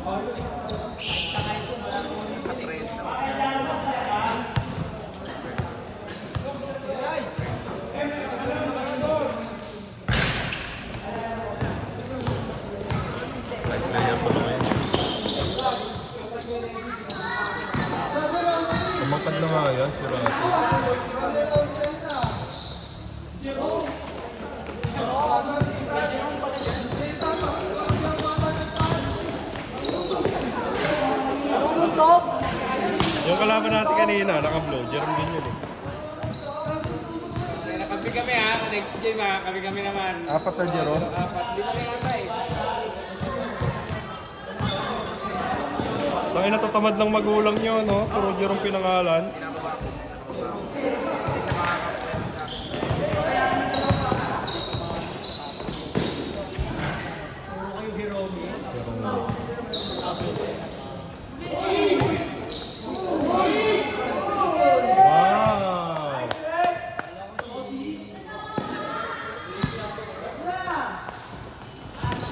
Nag-player pa naman yun. Kumangkad na nga yan, si Russell. Yung kalaban natin kanina, naka-blow. Jerome din yun eh. Nakabi kami ha, next game ha, kami naman. 4 na Jerome. 4, 5 na yata eh. Tangin na tatamad ng magulang nyo, no? Puro Jerome pinangalan. Wow!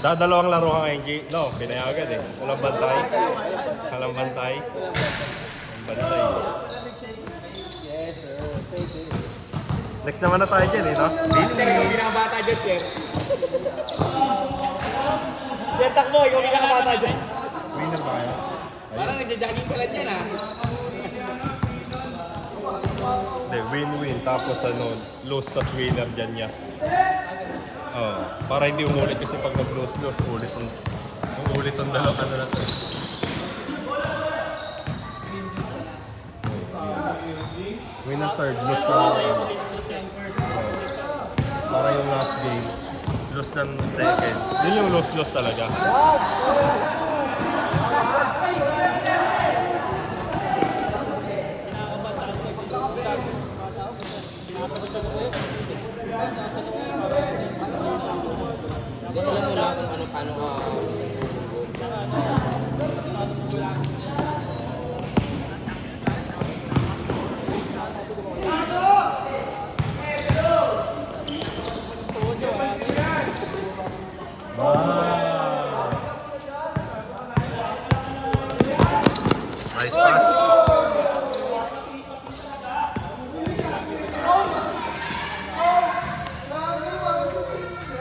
Dadalawang laro ka ngayon, G. No, pinayagan eh. Walang bantay. Walang bantay. Walang bantay. Next naman na tayo dyan eh, no? Sir, ikaw pinakabata dyan, sir. Sir, takbo, ikaw pinakabata dyan. Winner ba kayo? Parang nagja-jogging ka lang dyan ha. Hindi, win-win. Tapos ano, lose tas winner dyan niya. Oh, para hindi umulit kasi pag nag-lose, ulit ang dalawang ano na to. Win ang third, lose na para yung last game, lose ng second. Yun yung lose talaga. Hindi alam mo lang kung paano ka. Wow! Nice pass.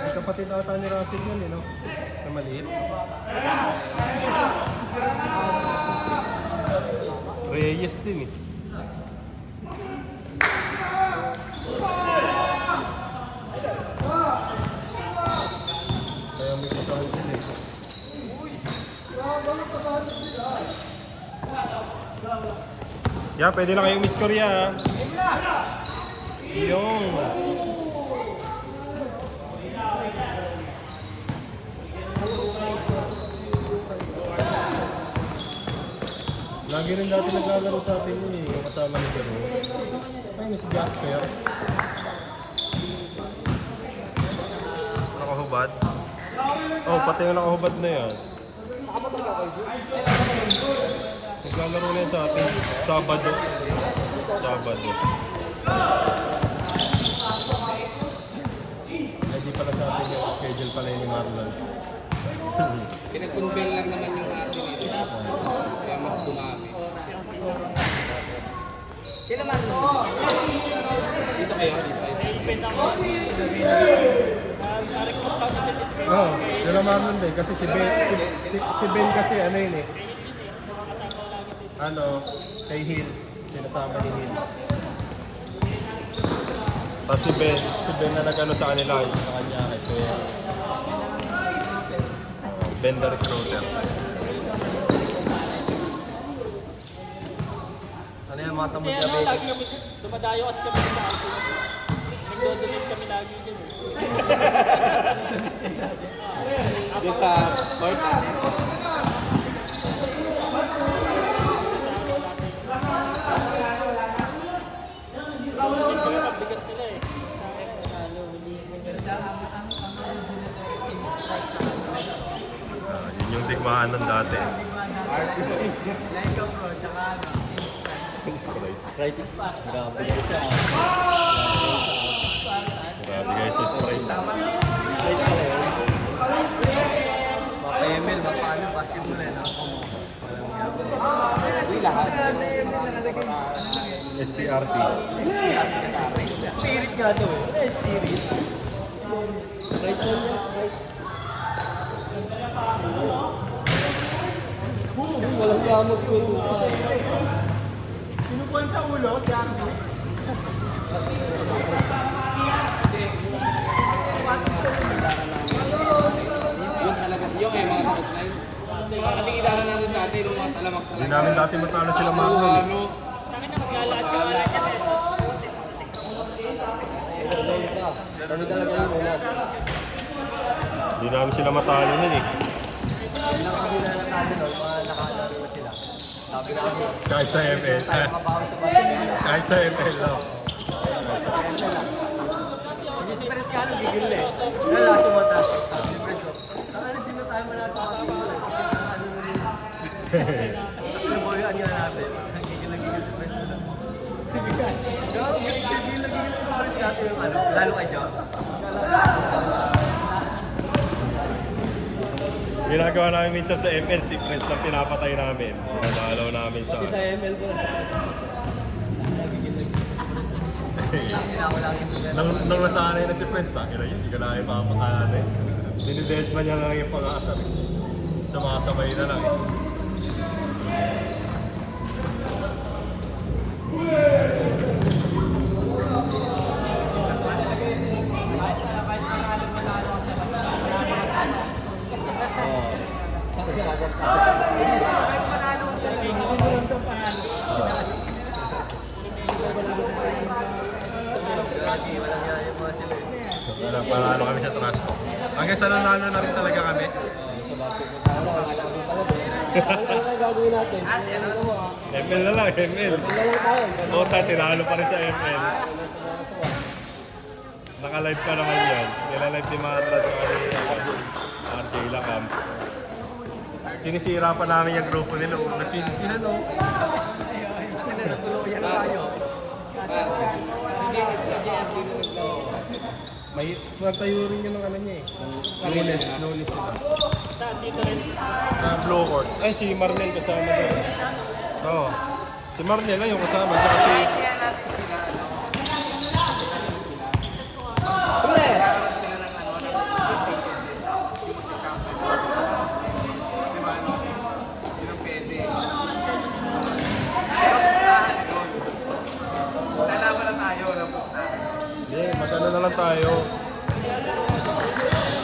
Ay, kapatid ata ni Russell yun eh, no? Na maliit. Reyes din eh. Kaya may pasahan sila eh. Yeah, pwede na kayong miss Korea ha. Yung. Lagi rin dati naglalaro sa atin yun eh, yung kasama ni Jerome. Ay, si Jasper. Nakahubad. Oh, pati yung nakahubad na yan. Naglalaro na yan sa atin. Sabado. Ay, di pala sa atin yung schedule pala ni Marlon. Pinag-convel lang naman yung atin ito. Kaya mas dumami. Sino man? Dito kayo, dito kayo. Oo, yun ang Marlon din. Kasi si Ben kasi ano yun eh. Ano, kay Hill. Sinasama ni Hill. Tapos si Ben na nag-ano sa kanila, sa kanya kay Kuya. Ben the Recruiter. Ano yan mga tamod Kasi ano, lagi kami, dumadayo kasi kami sa atin. Nagdodonate kami lagi dyan. Just sa court. Bigas nila eh. Yung digmaan ng dati. Right. Grabe. Grabe guys, sa Sprite. Maka-ML, maka-ano, basketball eh, no? lahat. SPRT. Spirit nga to eh. Ano yung spirit? Right on yan, right. Walang gamot ko ito. Pinupuan sa ulo, si Arno. Yung talaga, yung mga takot na yun. Kasi kilala natin dati, yung mga talamak Hindi talaga. namin dati matalo sila Marlon. Ano? Kami na maglalakad ka wala ka eh. Ano talaga yung una? Hindi namin sila matalo nun eh. Ilang kami na natalo nun, mga nakalaro na sila. Sabi na kami, Kahit sa ML. tayo makabawi sa Barcelona. Kahit sa ML lang. Hindi si Pérez Cano gigil eh. Wala, tumatas. Sabi ni Pérez, "Tanga na, di na tayo manasa sa mga ano na rin." Ano ba yung ano yan natin? Gigil na gigil si Pérez Cano. Gawin, gigil na gigil si Pérez Cano yung ano, lalo kay Jones. Ginagawa namin minsan sa ML, si Prince lang pinapatay namin. Nadalaw namin sa... Pati sa ML ko. Gigil na gigil. Kailangan ko lang yung Nung nasanay na si Prince, sa akin na yun, hindi ka na ipapakalan eh. Dinidead pa niya lang yung pag-aasar eh. Sumasabay na lang eh. Panalo kami sa trash talk. Hanggang sa nanalo na rin talaga kami. Ano gagawin natin? ML na lang, ML. Wala lang tayo. Tota, tinalo pa rin sa ML. Naka-live pa naman yan. Nila-live ni Matra at RJ Lacam. Sinisira pa namin yung grupo nila. Nagsisisihan o. Natuluyan tayo. Si JFD na naglaro. May nagtayo rin yun ng ano niya eh. Lunes nila. Saan? Dito rin. Sa Blue Court. Ay, si Marnel kasama doon. Oo. Si Marnel lang yung kasama. Saka si... Lalaban na tayo, napusta. Hindi, magano na lang tayo.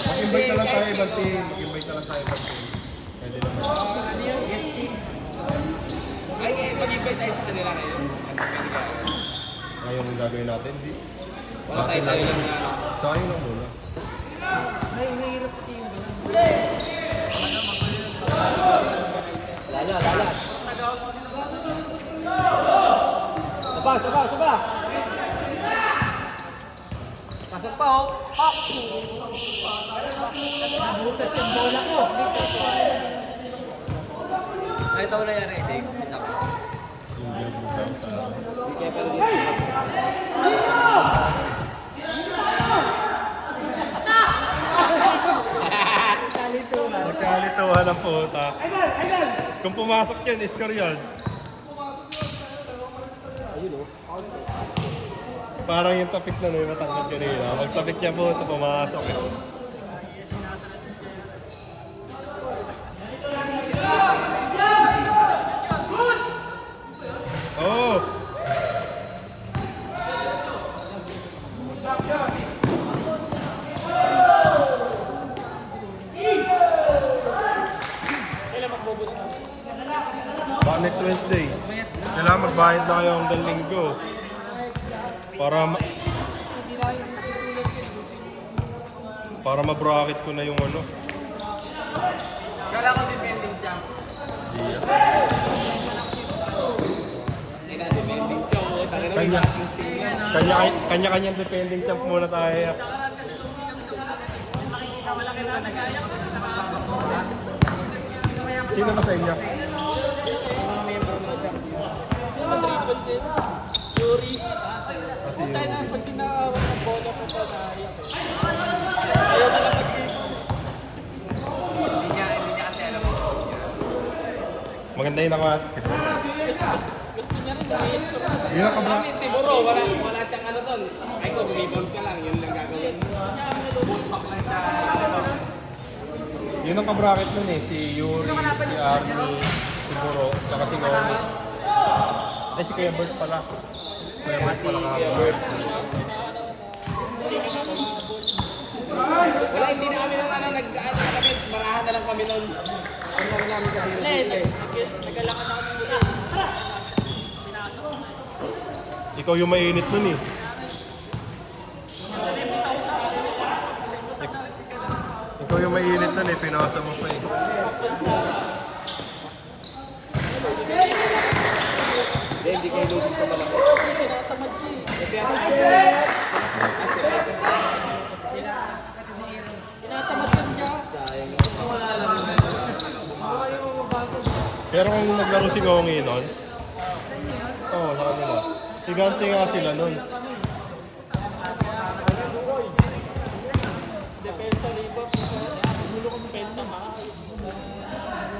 Mag-invite na lang tayo ibang team. Mag-invite na lang tayo ibang team. Pwede naman. Ay, mag-invite tayo sa kanila ngayon. Pwede ka. Ngayon ang gagawin natin, di. Wala tayo lang na. Sa akin lang muna. Lala. Saba. Pasok pa oh. Butas yung bola ko. Nakita mo nangyari, Dave. Yung build down sa... Nagkalituhan ng puta. Kung pumasok yan, score yan. Parang yung tapik na may matangkad kanina. Magtapik niya po, ito pumasok eh. Oh! Kailan magbubuti? Baka next Wednesday. Kailangan magbayad na kayo hanggang linggo. Para ma-bracket ko na yung ano. Kala ko defending champ. Iya. Hindi na defending champ. Kanya. Kanya-kanyang defending champ muna tayo. Sino ba sa inyo? Madribble din. Yuri. Kasi Tayo na, yung... pag tinawag ng bola ko pa na ayaw na lang mag-game. Hindi niya kasi alam mo. Maganda yung nakuha si Bro. Gusto niya rin na i-score. Yun ang Sa kabra... amin, si Buro, wala siyang ano doon. Ay ko, rebound ka lang, yun lang gagawin. Ballpark lang siya. Yun ang kabracket nun eh. Si Yuri, si Arnie, si Buro, tsaka si Ngomi. Ay, si Kuya Bert pala. Si Kuya Bert pala kabracket. Wala, hindi na kami lang kami, marahan na lang kami noon. Ang lang namin kasi yung Hindi, eh. nagalakan ako ng muli. Ikaw yung mainit nun eh. Ikaw yung mainit nun eh. Pinasa mo pa eh. Hindi kayo lubog sa malaki. Tinatamad siya eh. Kaya Tinatamad ka siya. Pero kung naglaro si Ngongi nun, oo, sa kanila. Higante nga sila nun. Depensa rebound. Gulo kong depensa makakaya.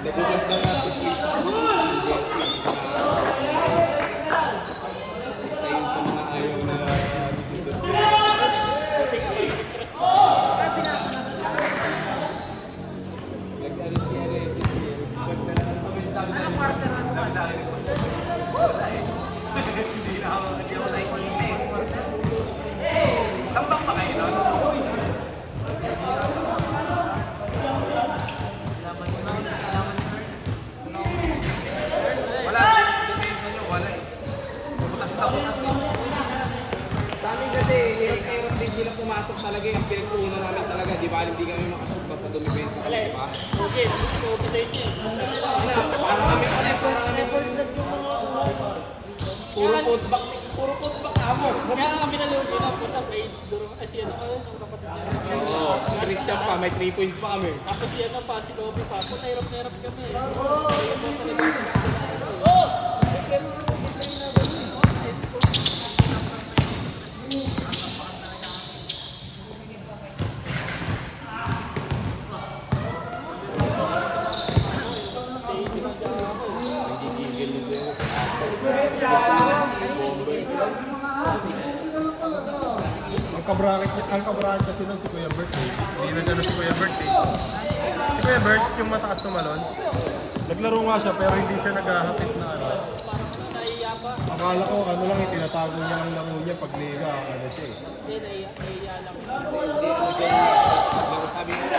naguganda nga si Chris. Isa yun sa mga ayaw na nag-aris si Aresi. Tambak pa kayo nun? Wala. Depensa nyo, wala eh. Butas na butas eh. Sa amin kasi, hirap din sila pumasok talaga. Ang pinagpunan namin talaga. Di ba? Hindi kami makashoot basta dumipensa kami, di ba? Okay, gusto ko sa inyo. Para kami puro putback amo. Kaya kami nalugi na punta kay Duro. Ay siya na yung kapatid niya. Oo, si Christian pa, may 3 points pa kami. Tapos siya na pa, si Lobby pa. Puta, hirap na hirap kami. Ang kabracket kasi nun si Kuya Bert eh. Hindi na gano'n si Kuya Bert eh. Si Kuya Bert, yung mataas tumalon, naglaro nga siya pero hindi siya naghahapit na ano. Naiya pa. Akala ko ano lang eh, tinatago niya ang laro niya pag liga, ano siya eh. Hindi, naiya lang. Sabi ko sa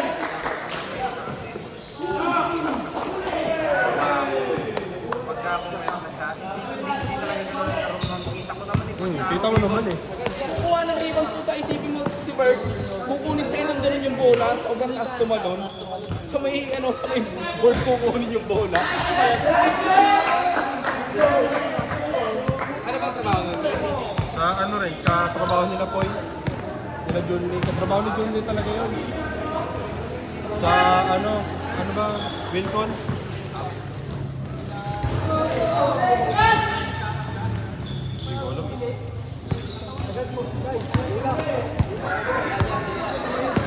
Kita mo naman eh. kukuha ng rebound puta, isipin mo si Bird, kukunin sa'yo ng ganun yung bola, sa sobrang taas tumalon, sa may board kukunin yung bola. Ano bang trabaho nun? Sa ano rin, katrabaho nila Poy. Nila Junli. Katrabaho ni Junli talaga yun. Sa ano ba, Wilcon? Hindi ko alam.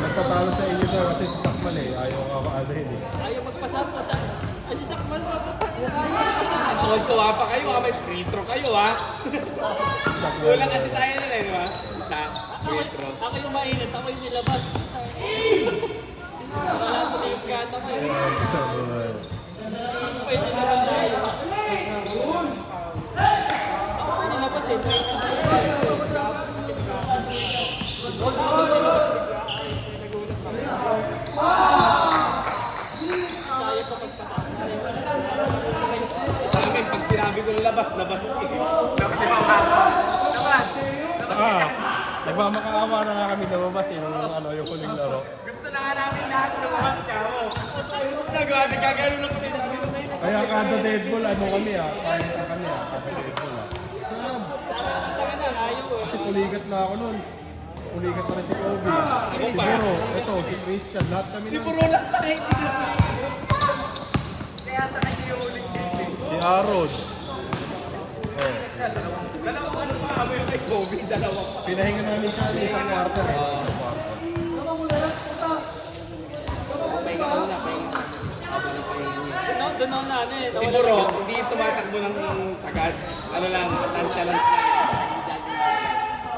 Nagtatalo sa inyo daw kasi si Sakman eh. Ayaw kakaalahin eh. Ayaw magpasa po. Ay, si Sakmal pa po. Ayaw magpasa. Tuwa pa kayo may free throw kayo Sakman. Kulang kasi tayo nun di ba? Isa, free throw. Ako yung mainit, ako yung nilabas. Wala ko na yung gata ko. Ako yung nilabas tayo. Ako yung nilabas eh. Sayang pa pagpasa. Sa amin, pag sinabi ko labas. Dapat di ba Nagmamakaawa na nga kami lumabas eh, nung ano, yung huling laro. Gusto na nga namin lahat lumabas ka mo. Gusto na gawa, nagkagano lang kami sa amin. Kaya kada dead ball, ano kami kahit na kami kada dead ball Sab! Taka na, ayaw eh. Kasi puligat na ako nun. Puligat na rin si Kobe. Siguro, ito, si Christian, lahat kami Si nun. Puro lang tayo, hindi na kaya sa kanya yung uling Si Aaron. Dalawang ano pa kamo yung kay Kobe, dalawa pa. Pinahinga namin siya ng isang kwarto eh. Isang kwarto. Pahinga muna, pahinga. Habang ang pahinga niya. Doon panahon na ano eh. Si Buro, hindi tumatakbo ng sagad. Ano lang, tansya lang.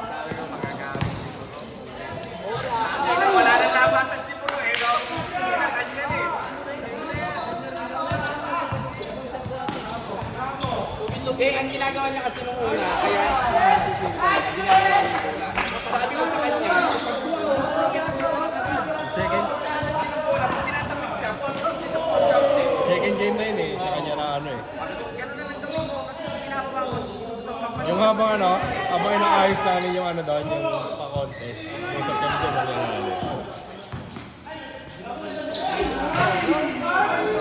Sabi ko magagamit si Buro. Wala nang labasan si Buro eh, no? Kanya eh. Eh, ang ginagawa niya kasi nung una, kaya nasusunod ko, ginagawa niya yung bola. Sabi ko sa kanya, pag Second, second game na yun eh. Sa kanya na ano eh. Yung habang ano, habang inaayos namin yung ano doon, yung pa-contest. Yung sa kanya doon, ano yung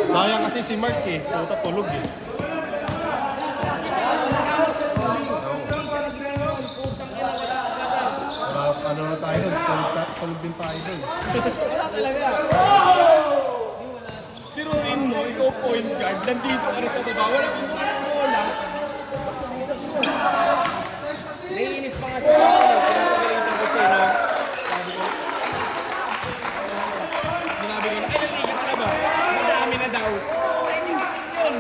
sayang kasi si Mark eh. Puta tulog eh. Ano na tayo doon? Tulog din tayo doon. wala talaga. Biruin mo, ikaw point guard, nandito ka rin sa baba, wala kang mga ng bola. Naiinis pa nga siya sa akin, pinapagalitan ko siya, no? Sabi ko, sinabi ko, ay, naliga ka na ba? Madami na daw. Ay, hindi yun.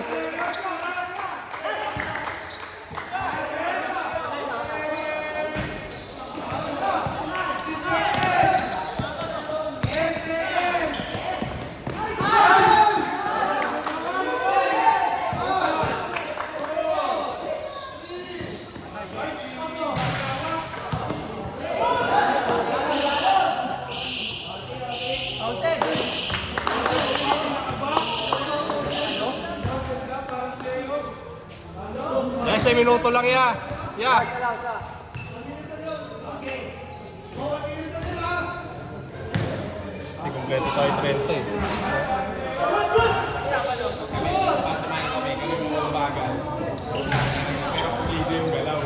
Dahil 10 minuto lang ya. Ya. Kasi kompleto tayo 30 eh. Pasamahin kami mga bagal. Pero pilido yung galaw.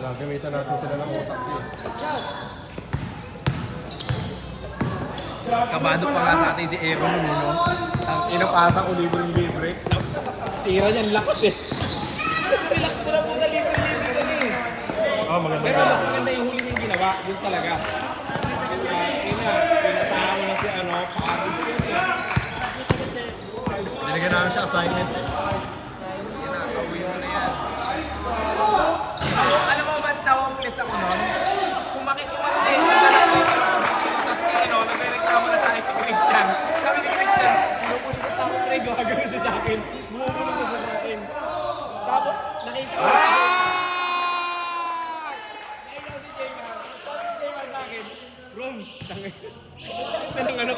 Nagamitan natin sila ng utak eh. Kabado pa nga sa atin si Aaron nun, no? Ang inapasa ko libre-libre. Tira niyan lakas eh. Relax mo na muna, libre-libre ka eh. Maganda. Pero mas maganda yung huli yung ginawa, yun talaga. Yun na, pinatawa na si ano, pagod siya eh. Binigyan namin siya assignment eh. Yun na, gawin mo na yan. Alam mo ba tawag ulit ako nun? Sumakit yung ano eh. Tapos si ano, nagreklamo na sa akin si Christian. Sabi ni Christian, pinupulit at ako pre, gagawin siya sa akin. Bumubulong na siya sa akin. Tapos nakita ko si Nakita ko si Jay nga. Sabi ni Jay nga sa akin, Rom, tangay. Sakit na ng ano,